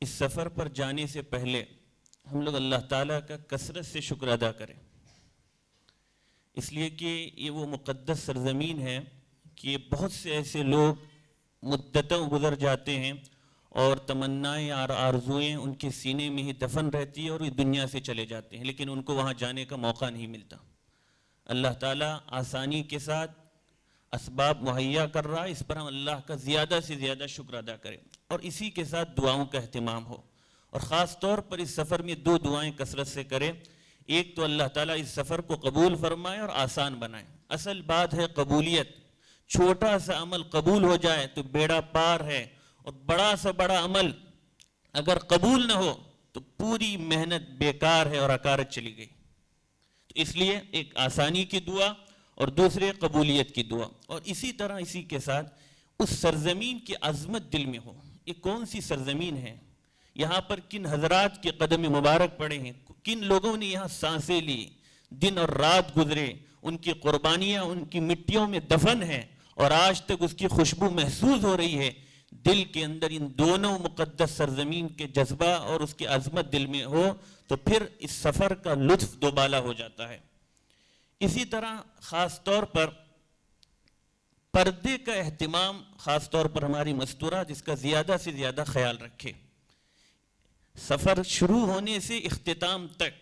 اس سفر پر جانے سے پہلے ہم لوگ اللہ تعالیٰ کا کثرت سے شکر ادا کریں، اس لیے کہ یہ وہ مقدس سرزمین ہے کہ بہت سے ایسے لوگ مدتوں گزر جاتے ہیں اور تمنائیں اور آرزوئیں ان کے سینے میں ہی دفن رہتی ہے اور اس دنیا سے چلے جاتے ہیں، لیکن ان کو وہاں جانے کا موقع نہیں ملتا۔ اللہ تعالیٰ آسانی کے ساتھ اسباب مہیا کر رہا ہے، اس پر ہم اللہ کا زیادہ سے زیادہ شکر ادا کریں اور اسی کے ساتھ دعاؤں کا اہتمام ہو، اور خاص طور پر اس سفر میں 2 دعائیں کثرت سے کریں۔ ایک تو اللہ تعالیٰ اس سفر کو قبول فرمائے اور آسان بنائے۔ اصل بات ہے قبولیت، چھوٹا سا عمل قبول ہو جائے تو بیڑا پار ہے، اور بڑا سا بڑا عمل اگر قبول نہ ہو تو پوری محنت بیکار ہے اور اکارت چلی گئی۔ تو اس لیے ایک آسانی کی دعا اور دوسرے قبولیت کی دعا، اور اسی طرح اسی کے ساتھ اس سرزمین کی عظمت دل میں ہو۔ یہ کون سی سرزمین ہے؟ یہاں پر کن حضرات کے قدم مبارک پڑے ہیں، کن لوگوں نے یہاں سانسیں لی، دن اور رات گزرے، ان کی قربانیاں ان کی مٹیوں میں دفن ہیں اور آج تک اس کی خوشبو محسوس ہو رہی ہے۔ دل کے اندر ان دونوں مقدس سرزمین کے جذبہ اور اس کی عظمت دل میں ہو تو پھر اس سفر کا لطف دوبالا ہو جاتا ہے۔ اسی طرح خاص طور پر پردے کا اہتمام، خاص طور پر ہماری مستورات اس کا زیادہ سے زیادہ خیال رکھے۔ سفر شروع ہونے سے اختتام تک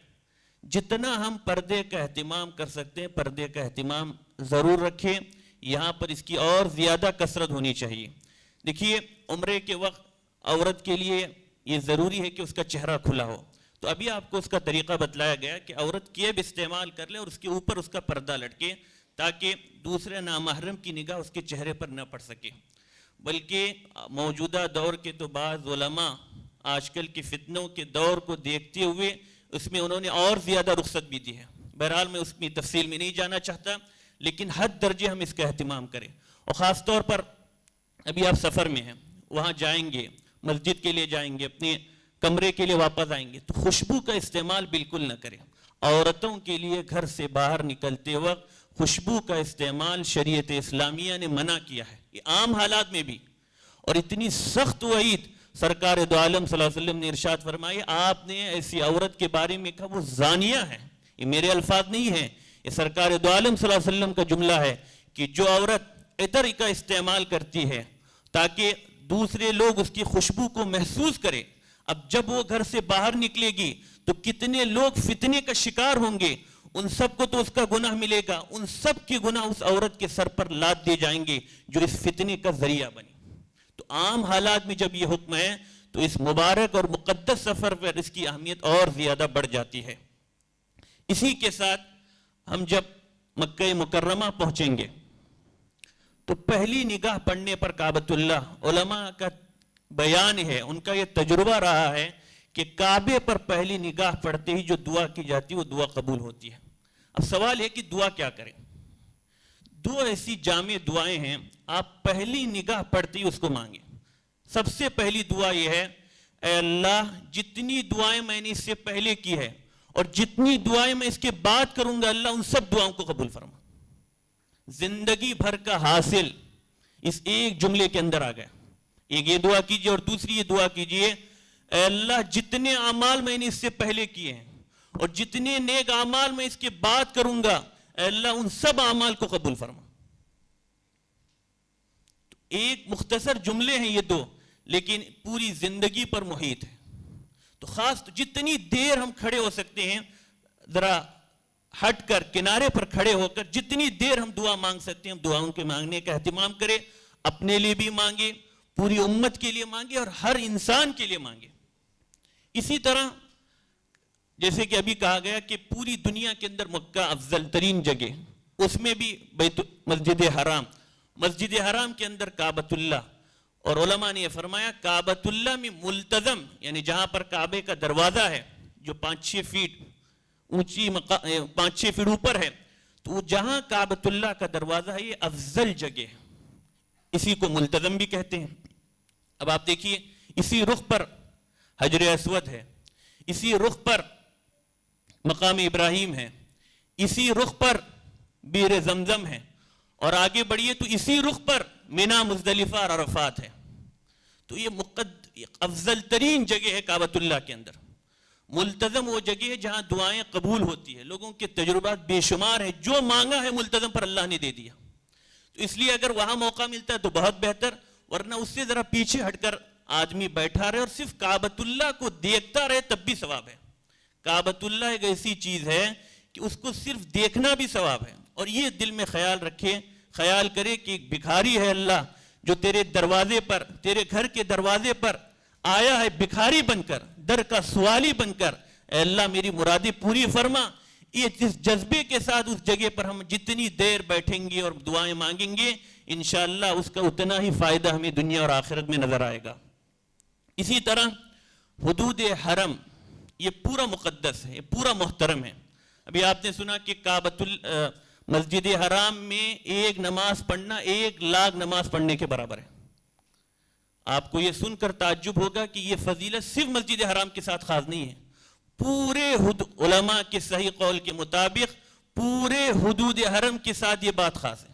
جتنا ہم پردے کا اہتمام کر سکتے ہیں پردے کا اہتمام ضرور رکھیں۔ یہاں پر اس کی اور زیادہ کثرت ہونی چاہیے۔ دیکھیے، عمرے کے وقت عورت کے لیے یہ ضروری ہے کہ اس کا چہرہ کھلا ہو، تو ابھی آپ کو اس کا طریقہ بتلایا گیا کہ عورت کیب استعمال کر لے اور اس کے اوپر اس کا پردہ لٹکے تاکہ دوسرے نامحرم کی نگاہ اس کے چہرے پر نہ پڑ سکے۔ بلکہ موجودہ دور کے تو بعض علماء آج کل کے فتنوں کے دور کو دیکھتے ہوئے اس میں انہوں نے اور زیادہ رخصت بھی دی ہے۔ بہرحال میں اس کی تفصیل میں نہیں جانا چاہتا، لیکن حد درجے ہم اس کا اہتمام کریں۔ اور خاص طور پر ابھی آپ سفر میں ہیں، وہاں جائیں گے، مسجد کے لیے جائیں گے، اپنے کمرے کے لیے واپس آئیں گے تو خوشبو کا استعمال بالکل نہ کریں۔ عورتوں کے لیے گھر سے باہر نکلتے وقت خوشبو کا استعمال شریعت اسلامیہ نے منع کیا ہے، یہ عام حالات میں بھی، اور اتنی سخت وعید سرکار دو عالم صلی اللہ علیہ وسلم نے ارشاد فرمائی، آپ نے ایسی عورت کے بارے میں کہا وہ زانیہ ہے۔ یہ میرے الفاظ نہیں ہیں، یہ سرکار دو عالم صلی اللہ علیہ وسلم کا جملہ ہے کہ جو عورت عطر کا استعمال کرتی ہے تاکہ دوسرے لوگ اس کی خوشبو کو محسوس کریں، اب جب وہ گھر سے باہر نکلے گی تو کتنے لوگ فتنے کا شکار ہوں گے، ان سب کو تو اس کا گناہ ملے گا، ان سب کے گناہ اس عورت کے سر پر لاد دیے جائیں گے جو اس فتنے کا ذریعہ بنی۔ تو عام حالات میں جب یہ حکم ہے تو اس مبارک اور مقدس سفر پر اس کی اہمیت اور زیادہ بڑھ جاتی ہے۔ اسی کے ساتھ ہم جب مکہ مکرمہ پہنچیں گے تو پہلی نگاہ پڑنے پر کعبۃ اللہ، علماء کا بیان ہے، ان کا یہ تجربہ رہا ہے کہ کعبے پر پہلی نگاہ پڑتے ہی جو دعا کی جاتی ہے وہ دعا قبول ہوتی ہے۔ اب سوال ہے کہ دعا کیا کریں؟ 2 ایسی جامع دعائیں ہیں، آپ پہلی نگاہ پڑتے ہی اس کو مانگیں۔ سب سے پہلی دعا یہ ہے، اے اللہ جتنی دعائیں میں نے اس سے پہلے کی ہے اور جتنی دعائیں میں اس کے بعد کروں گا، اللہ ان سب دعاؤں کو قبول فرما۔ زندگی بھر کا حاصل اس ایک جملے کے اندر آ گیا۔ ایک یہ دعا کیجئے اور دوسری یہ دعا کیجئے، اے اللہ جتنے اعمال میں نے اس سے پہلے کیے ہیں اور جتنے نیک اعمال میں اس کے بعد کروں گا، اے اللہ ان سب اعمال کو قبول فرما۔ تو ایک مختصر جملے ہیں یہ 2، لیکن پوری زندگی پر محیط ہے۔ تو خاص جتنی دیر ہم کھڑے ہو سکتے ہیں، ذرا ہٹ کر کنارے پر کھڑے ہو کر جتنی دیر ہم دعا مانگ سکتے ہیں ہم دعاؤں کے مانگنے کا اہتمام کریں۔ اپنے لیے بھی مانگے، پوری امت کے لیے مانگے اور ہر انسان کے لیے مانگے۔ اسی طرح جیسے کہ ابھی کہا گیا کہ پوری دنیا کے اندر مکہ افضل ترین جگہ، اس میں بھی مسجد حرام کے اندر کعبۃ اللہ، اور علماء نے یہ فرمایا کعبۃ اللہ میں ملتزم، یعنی جہاں پر کعبے کا دروازہ ہے جو 5-6 فیٹ اونچی 5-6 فیٹ اوپر ہے، تو جہاں کعبۃ اللہ کا دروازہ ہے یہ افضل جگہ ہے، اسی کو ملتزم بھی کہتے ہیں۔ اب آپ دیکھیے اسی رخ پر حجر اسود ہے، اسی رخ پر مقام ابراہیم ہے، اسی رخ پر بئر زمزم ہے، اور آگے بڑھیے تو اسی رخ پر مینا، مزدلفہ اور عرفات ہے۔ تو افضل ترین جگہ ہے کعبۃ اللہ کے اندر. ملتزم وہ جگہ ہے جہاں دعائیں قبول ہوتی ہے. لوگوں کے تجربات بے شمار ہیں, جو مانگا ہے ملتزم پر اللہ نے دے دیا. تو اس لیے اگر وہاں موقع ملتا ہے تو بہت بہتر, ورنہ اس سے ذرا پیچھے ہٹ کر آدمی بیٹھا رہے اور صرف کعبۃ اللہ کو دیکھتا رہے تب بھی ثواب ہے. کعبۃ اللہ ایک ایسی چیز ہے کہ اس کو صرف دیکھنا بھی ثواب ہے. اور یہ دل میں خیال کرے کہ ایک بھکاری ہے اللہ جو تیرے دروازے پر, تیرے گھر کے دروازے پر آیا ہے بھکاری بن کر, در کا سوالی بن کر, اے اللہ میری مرادیں پوری فرما. یہ جس جذبے کے ساتھ اس جگہ پر ہم جتنی دیر بیٹھیں گے اور دعائیں مانگیں گے انشاءاللہ اس کا اتنا ہی فائدہ ہمیں دنیا اور آخرت میں نظر آئے گا. اسی طرح حدود حرم یہ پورا مقدس ہے, یہ پورا محترم ہے. ابھی آپ نے سنا کہ مسجد حرام میں ایک نماز پڑھنا 1,00,000 نماز پڑھنے کے برابر ہے. آپ کو یہ سن کر تعجب ہوگا کہ یہ فضیلت صرف مسجد حرام کے ساتھ خاص نہیں ہے, پورے علماء کے صحیح قول کے مطابق پورے حدود حرم کے ساتھ یہ بات خاص ہے.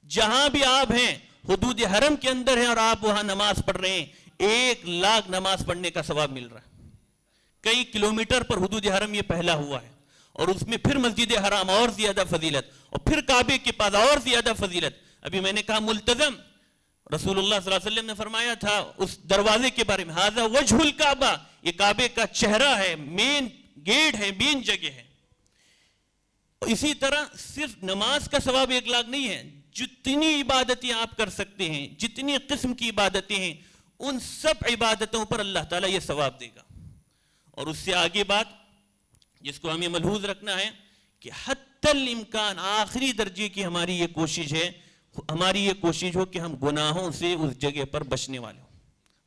جہاں بھی آپ ہیں حدود حرم کے اندر ہیں اور آپ وہاں نماز پڑھ رہے ہیں 1,00,000 نماز پڑھنے کا ثواب مل رہا ہے. کئی کلومیٹر پر حدود حرم یہ پھیلا ہوا ہے, اور اس میں پھر مسجد حرام اور زیادہ فضیلت, اور پھر کعبے کے پاس اور زیادہ فضیلت. ابھی میں نے کہا ملتزم, رسول اللہ صلی اللہ علیہ وسلم نے فرمایا تھا اس دروازے کے بارے میں, ھذا وجہ الکعبہ, یہ کعبے کا چہرہ ہے, مین گیٹ ہے, مین جگہ ہے. اسی طرح صرف نماز کا ثواب 1,00,000 نہیں ہے, جتنی عبادتیں آپ کر سکتے ہیں, جتنی قسم کی عبادتیں ہیں, ان سب عبادتوں پر اللہ تعالیٰ یہ ثواب دے گا. اور اس سے آگے بات جس کو ہمیں ملحوظ رکھنا ہے کہ حتی الامکان آخری درجے کی ہماری یہ کوشش ہو کہ ہم گناہوں سے اس جگہ پر بچنے والے ہوں,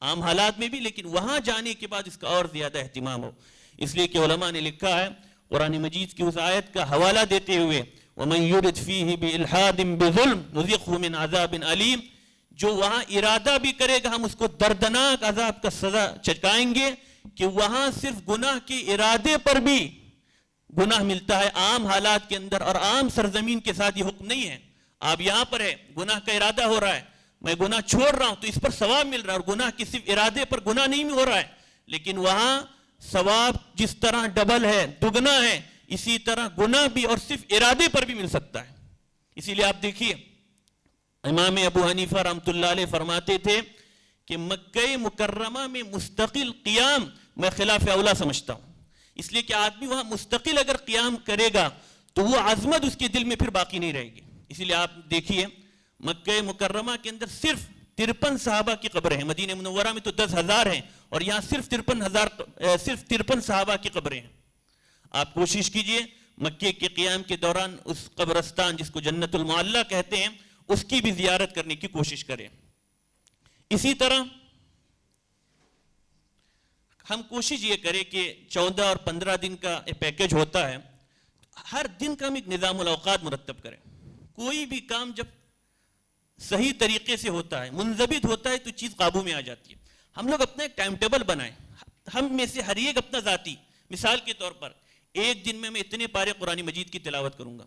عام حالات میں بھی, لیکن وہاں جانے کے بعد اس کا اور زیادہ اہتمام ہو. اس لیے کہ علماء نے لکھا ہے قرآن مجید کی اس آیت کا حوالہ دیتے ہوئے, وَمَن يُرِدْ فِيهِ بِإِلْحَادٍ بِظُلْمٍ نُذِقْهُ مِنْ عَذَابٍ أَلِيمٍ, جو وہاں ارادہ بھی کرے گا ہم اس کو دردناک عذاب کا سزا چکائیں گے. کہ وہاں صرف گناہ کے ارادے پر بھی گناہ ملتا ہے عام حالات کے اندر, اور عام سرزمین کے ساتھ یہ حکم نہیں ہے. آپ یہاں پر ہے, گناہ کا ارادہ ہو رہا ہے, میں گناہ چھوڑ رہا ہوں تو اس پر ثواب مل رہا ہے, اور گناہ کے صرف ارادے پر گناہ نہیں ہو رہا ہے, لیکن وہاں ثواب جس طرح ڈبل ہے, دگنا ہے, اسی طرح گناہ بھی اور صرف ارادے پر بھی مل سکتا ہے. اسی لیے آپ دیکھیے امام ابو حنیفہ رحمۃ اللہ علیہ فرماتے تھے کہ مکہ مکرمہ میں مستقل قیام میں خلاف اولا سمجھتا ہوں, اس لیے کہ آدمی وہاں مستقل اگر قیام کرے گا تو وہ عظمت اس کے دل میں پھر باقی نہیں رہے گی. اسی لیے آپ دیکھیے مکہ مکرمہ کے اندر صرف 53 صحابہ کی قبریں ہیں, مدینہ منورہ میں تو 10,000 ہیں, اور یہاں صرف 53 صحابہ کی قبریں ہیں. آپ کوشش کیجئے مکے کے قیام کے دوران اس قبرستان جس کو جنت المعلی کہتے ہیں اس کی بھی زیارت کرنے کی کوشش کریں. اسی طرح ہم کوشش یہ کریں کہ 14 اور 15 دن کا پیکج ہوتا ہے, ہر دن کا ہم ایک نظام الاوقات مرتب کریں. کوئی بھی کام جب صحیح طریقے سے ہوتا ہے, منضبط ہوتا ہے, تو چیز قابو میں آ جاتی ہے. ہم لوگ اپنا ایک ٹائم ٹیبل بنائیں, ہم میں سے ہر ایک اپنا ذاتی, مثال کے طور پر ایک دن میں اتنے پارے قرآن مجید کی تلاوت کروں گا.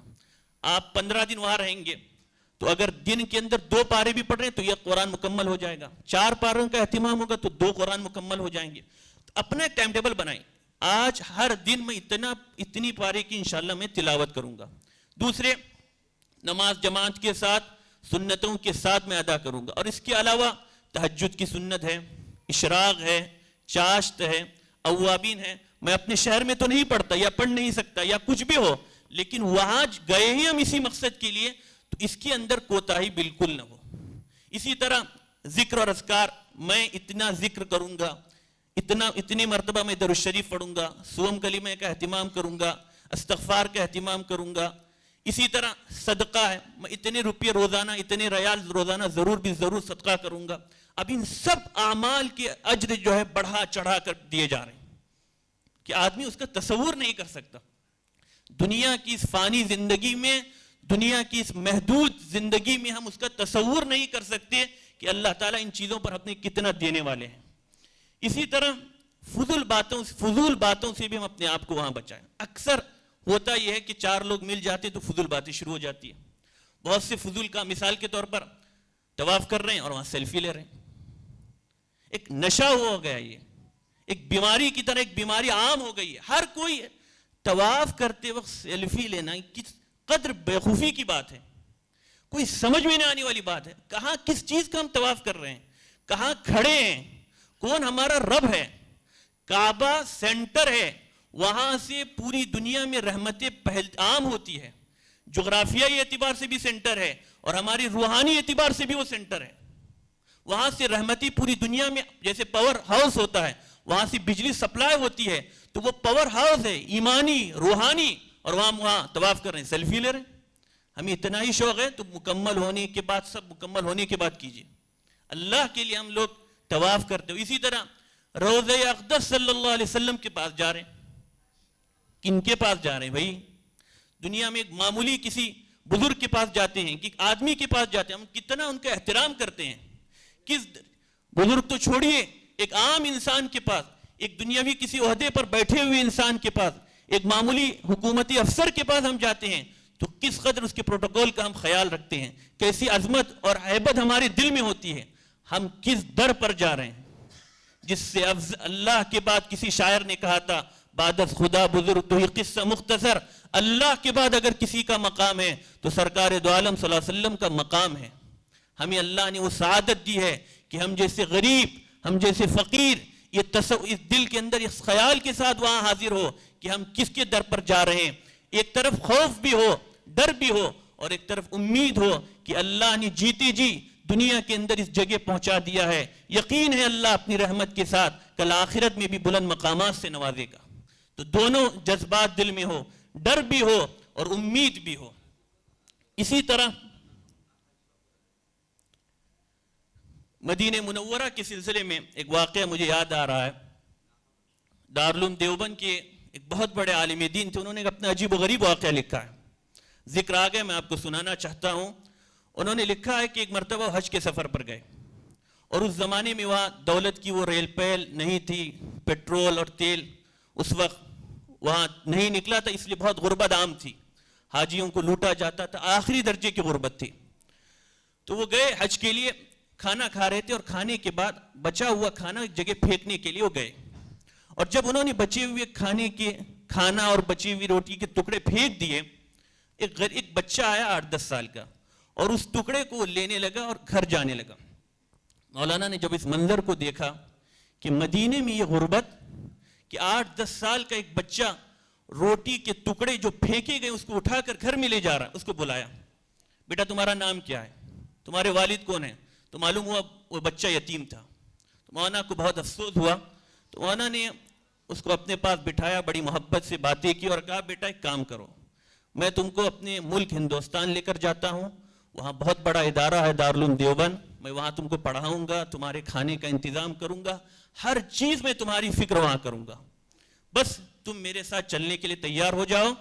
آپ 15 دن وہاں رہیں گے تو اگر دن کے اندر 2 پارے بھی پڑھ رہے ہیں تو یہ قرآن مکمل ہو جائے گا. 4 پاروں کا اہتمام ہوگا تو 2 قرآن مکمل ہو جائیں گے. تو اپنا ایک ٹائم ٹیبل بنائیں, آج ہر دن میں اتنی پارے کی انشاءاللہ میں تلاوت کروں گا. دوسرے, نماز جماعت کے ساتھ سنتوں کے ساتھ میں ادا کروں گا. اور اس کے علاوہ تہجد کی سنت ہے, اشراق ہے, چاشت ہے, اوابین ہے. میں اپنے شہر میں تو نہیں پڑھتا یا پڑھ نہیں سکتا یا کچھ بھی ہو, لیکن وہاں گئے ہی ہم اسی مقصد کے لیے, تو اس کے اندر کوتاہی بالکل نہ ہو. اسی طرح ذکر اور اذکار, میں اتنا ذکر کروں گا, اتنی مرتبہ میں درود شریف پڑھوں گا, سوم کلمہ کا اہتمام کروں گا, استغفار کا اہتمام کروں گا. اسی طرح صدقہ ہے, میں اتنے روپے روزانہ, اتنے ریال روزانہ ضرور صدقہ کروں گا. اب ان سب اعمال کے اجر جو ہے بڑھا چڑھا کر دیے جا رہے ہیں کہ آدمی اس کا تصور نہیں کر سکتا. دنیا کی اس فانی زندگی میں, دنیا کی اس محدود زندگی میں ہم اس کا تصور نہیں کر سکتے کہ اللہ تعالیٰ ان چیزوں پر اپنے کتنا دینے والے ہیں. اسی طرح فضول باتوں سے بھی ہم اپنے آپ کو وہاں بچائیں. اکثر ہوتا یہ ہے کہ 4 لوگ مل جاتے تو فضول باتیں شروع ہو جاتی ہیں. بہت سے فضول کا, مثال کے طور پر طواف کر رہے ہیں اور وہاں سیلفی لے رہے ہیں. ایک نشہ ہو گیا، یہ ایک بیماری کی طرح ایک بیماری عام ہو گئی ہے. ہر کوئی طواف کرتے وقت سیلفی لینا کس قدر بیوقوفی کی بات ہے، کوئی سمجھ میں نہیں آنے والی بات ہے. کہاں کس چیز کا ہم طواف کر رہے ہیں، کہاں کھڑے ہیں، کون ہمارا رب ہے. کعبہ سینٹر ہے، وہاں سے پوری دنیا میں رحمتیں عام ہوتی ہے. جغرافیائی اعتبار سے بھی سینٹر ہے اور ہماری روحانی اعتبار سے بھی وہ سینٹر ہے. وہاں سے رحمتی پوری دنیا میں، جیسے پاور ہاؤس ہوتا ہے وہاں سے بجلی سپلائی ہوتی ہے، تو وہ پاور ہاؤس ہے ایمانی روحانی، اور وہاں طواف کر رہے ہیں، سیلفی لے رہے ہیں. ہمیں اتنا ہی شوق ہے تو مکمل ہونے کے بعد، سب مکمل ہونے کے بعد کیجئے. اللہ کے لیے ہم لوگ طواف کرتے ہو. اسی طرح روضہ اقدس صلی اللہ علیہ وسلم کے پاس جا رہے ہیں. کن کے پاس جا رہے ہیں بھائی؟ دنیا میں ایک معمولی کسی بزرگ کے پاس جاتے ہیں کہ آدمی کے پاس جاتے ہیں، ہم کتنا ان کا احترام کرتے ہیں. کس بزرگ تو چھوڑیے، ایک عام انسان کے پاس، ایک دنیاوی کسی عہدے پر بیٹھے ہوئے انسان کے پاس، ایک معمولی حکومتی افسر کے پاس ہم جاتے ہیں تو کس قدر اس کے پروٹوکول کا ہم خیال رکھتے ہیں، کیسی عظمت اور ہیبت ہمارے دل میں ہوتی ہے. ہم کس در پر جا رہے ہیں جس سے اللہ کے بعد، کسی شاعر نے کہا تھا، بعد از خدا بزرگ تو یہ قصہ مختصر، اللہ کے بعد اگر کسی کا مقام ہے تو سرکار دو عالم صلی اللہ علیہ وسلم کا مقام ہے. ہمیں اللہ نے وہ سعادت دی ہے کہ ہم جیسے غریب، ہم جیسے فقیر، یہ اس دل کے اندر اس خیال کے ساتھ وہاں حاضر ہو کہ ہم کس کے در پر جا رہے ہیں. ایک طرف خوف بھی ہو، ڈر بھی ہو، اور ایک طرف امید ہو کہ اللہ نے جیتی جی دنیا کے اندر اس جگہ پہنچا دیا ہے. یقین ہے اللہ اپنی رحمت کے ساتھ کل آخرت میں بھی بلند مقامات سے نوازے گا. تو دونوں جذبات دل میں ہو، ڈر بھی ہو اور امید بھی ہو. اسی طرح مدینہ منورہ کے سلسلے میں ایک واقعہ مجھے یاد آ رہا ہے. دارالعلوم دیوبند کے ایک بہت بڑے عالم دین تھے، انہوں نے اپنا عجیب و غریب واقعہ لکھا ہے. ذکر آ گیا، میں آپ کو سنانا چاہتا ہوں. انہوں نے لکھا ہے کہ ایک مرتبہ حج کے سفر پر گئے، اور اس زمانے میں وہاں دولت کی وہ ریل پیل نہیں تھی، پیٹرول اور تیل اس وقت وہاں نہیں نکلا تھا، اس لیے بہت غربت عام تھی، حاجیوں کو لوٹا جاتا تھا، آخری درجے کی غربت تھی. تو وہ گئے حج کے لیے، کھانا کھا رہے تھے، اور کھانے کے بعد بچا ہوا کھانا ایک جگہ پھینکنے کے لیے وہ گئے. اور جب انہوں نے بچے ہوئے کھانا اور بچی ہوئی روٹی کے ٹکڑے پھینک دیے، ایک بچہ آیا 8-10 سال کا، اور اس ٹکڑے کو لینے لگا اور گھر جانے لگا. مولانا نے جب اس منظر کو دیکھا کہ مدینے میں یہ غربت کہ 8-10 سال کا ایک بچہ روٹی کے ٹکڑے جو پھینکے گئے اس کو اٹھا کر گھر میں لے جا رہا، اس کو بلایا، بیٹا تمہارا نام کیا ہے، تمہارے والد کون ہیں؟ تو معلوم ہوا وہ بچہ یتیم تھا. تو مولانا کو بہت افسوس ہوا. تو مولانا نے اس کو اپنے پاس بٹھایا، بڑی محبت سے باتیں کی اور کہا بیٹا ایک کام کرو، میں تم کو اپنے ملک ہندوستان لے کر جاتا ہوں، وہاں بہت بڑا ادارہ ہے دارالعلوم دیوبند، میں وہاں تم کو پڑھاؤں گا، تمہارے کھانے کا انتظام کروں گا، ہر چیز میں تمہاری فکر وہاں کروں گا، بس تم میرے ساتھ چلنے کے لیے تیار ہو جاؤ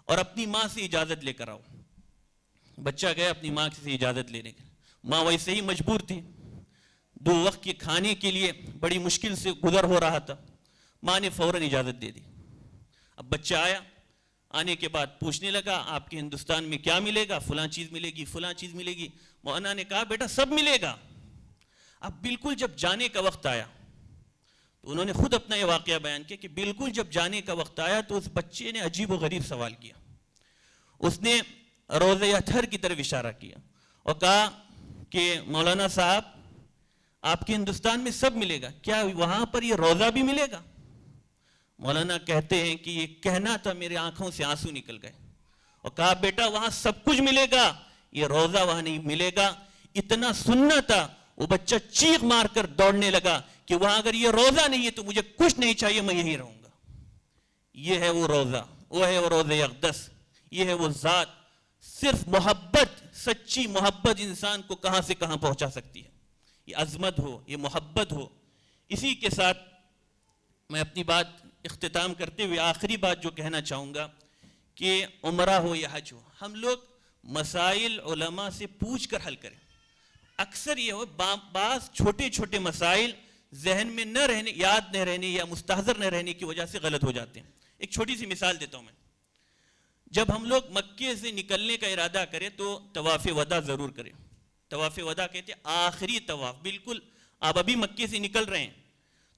اور اپنی ماں سے اجازت لے کر آؤ. بچہ گیا اپنی ماں سے اجازت لینے کے، ماں ویسے ہی مجبور تھی، 2 وقت کے کھانے کے لیے بڑی مشکل سے گزر ہو رہا تھا. ماں نے فوراً اجازت دے دی. اب بچہ آیا، آنے کے بعد پوچھنے لگا آپ کے ہندوستان میں کیا ملے گا، فلاں چیز ملے گی، فلاں چیز ملے گی. مولانا نے کہا بیٹا سب ملے گا. اب بالکل جب جانے کا وقت آیا تو انہوں نے خود اپنا یہ واقعہ بیان کیا کہ بالکل جب جانے کا وقت آیا تو اس بچے نے عجیب و غریب سوال کیا. اس نے روضہ اطہر کی طرف اشارہ کیا اور کہا کہ مولانا صاحب آپ کے ہندوستان میں سب ملے گا، کیا وہاں پر یہ روضہ بھی ملے گا؟ مولانا کہتے ہیں کہ یہ کہنا تھا میرے آنکھوں سے آنسو نکل گئے اور کہا بیٹا وہاں سب کچھ ملے گا، یہ روضہ وہاں نہیں ملے گا. اتنا سننا تھا، وہ بچہ چیخ مار کر دوڑنے لگا کہ وہاں اگر یہ روضہ نہیں ہے تو مجھے کچھ نہیں چاہیے، میں یہی رہوں گا. یہ ہے وہ روضہ، وہ ہے وہ روضہ اقدس، یہ ہے وہ ذات. صرف محبت، سچی محبت انسان کو کہاں سے کہاں پہنچا سکتی ہے. یہ عظمت ہو، یہ محبت ہو. اسی کے ساتھ میں اپنی بات اختتام کرتے ہوئے آخری بات جو کہنا چاہوں گا کہ عمرہ ہو یا حج ہو، ہم لوگ مسائل علماء سے پوچھ کر حل کریں. اکثر یہ ہو بعض چھوٹے چھوٹے مسائل ذہن میں نہ رہنے، یاد نہ رہنے یا مستحضر نہ رہنے کی وجہ سے غلط ہو جاتے ہیں. ایک چھوٹی سی مثال دیتا ہوں میں. جب ہم لوگ مکے سے نکلنے کا ارادہ کریں تو طواف وداع ضرور کریں. طواف وداع کہتے ہیں آخری طواف، بالکل آپ ابھی مکے سے نکل رہے ہیں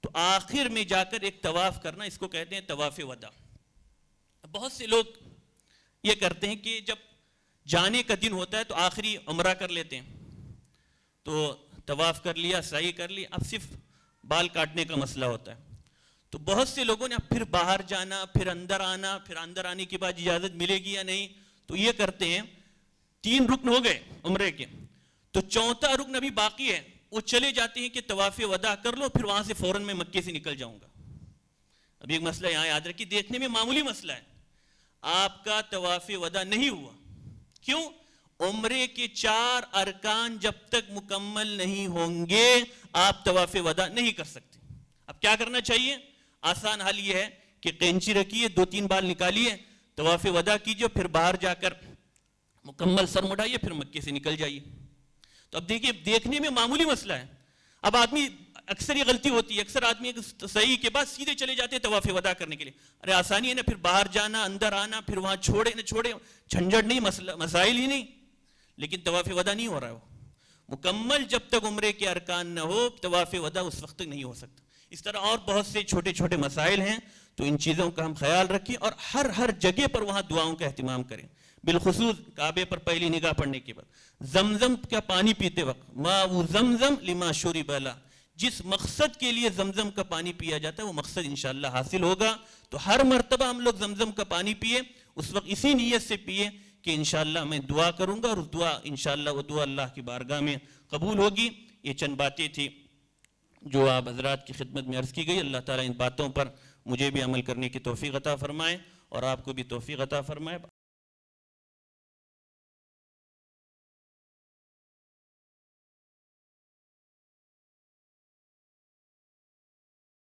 تو آخر میں جا کر ایک طواف کرنا، اس کو کہتے ہیں طواف وداع۔ بہت سے لوگ یہ کرتے ہیں کہ جب جانے کا دن ہوتا ہے تو آخری عمرہ کر لیتے ہیں، تو طواف کر لیا، سعی کر لی، اب صرف بال کاٹنے کا مسئلہ ہوتا ہے۔ تو بہت سے لوگوں نے اب پھر باہر جانا، پھر اندر آنا، پھر اندر آنے کے بعد اجازت ملے گی یا نہیں، تو یہ کرتے ہیں 3 رکن ہو گئے عمرے کے، تو 4تھا رکن ابھی باقی ہے، وہ چلے جاتے ہیں کہ طواف وداع کر لو، پھر وہاں سے فوراً میں مکے سے نکل جاؤں گا۔ ابھی ایک مسئلہ یہاں یاد رکھیے، دیکھنے میں معمولی مسئلہ ہے، آپ کا طواف وداع نہیں ہوا، کیوں؟ عمرے کے 4 ارکان جب تک مکمل نہیں ہوں گے آپ طواف وداع نہیں کر سکتے۔ اب کیا کرنا چاہیے؟ آسان حل یہ ہے کہ قینچی رکھیے، 2-3 بال نکالیے، طواف وداع کیجیے، پھر باہر جا کر مکمل سر مڑائیے، پھر مکے سے نکل جائیے۔ تو اب دیکھیے، دیکھنے میں معمولی مسئلہ ہے، اب آدمی اکثر یہ غلطی ہوتی ہے، اکثر آدمی صحیح کے بعد سیدھے چلے جاتے ہیں طواف وداع کرنے کے لیے۔ ارے آسانی ہے نا، پھر باہر جانا، اندر آنا، پھر وہاں چھوڑے نہ چھوڑے، جھنجھٹ نہیں، مسائل ہی نہیں، لیکن طواف وداع نہیں ہو رہا ہے۔ وہ مکمل جب تک عمرے کے ارکان نہ ہو طواف وداع اس وقت تک نہیں ہو سکتا۔ اس طرح اور بہت سے چھوٹے چھوٹے مسائل ہیں، تو ان چیزوں کا ہم خیال رکھیں اور ہر جگہ پر وہاں دعاؤں کا اہتمام کریں، بالخصوص کعبے پر پہلی نگاہ پڑنے کے بعد زمزم کا پانی پیتے وقت، ماء زمزم لما شرب لہ، جس مقصد کے لیے زمزم کا پانی پیا جاتا ہے وہ مقصد انشاءاللہ حاصل ہوگا۔ تو ہر مرتبہ ہم لوگ زمزم کا پانی پیے، اس وقت اسی نیت سے پیے کہ انشاءاللہ میں دعا کروں گا، اور اس دعا انشاءاللہ وہ دعا اللہ کی بارگاہ میں قبول ہوگی۔ یہ چند باتیں تھی جو آپ حضرات کی خدمت میں عرض کی گئی۔ اللہ تعالیٰ ان باتوں پر مجھے بھی عمل کرنے کی توفیق عطا فرمائے اور آپ کو بھی توفیق عطا فرمائے۔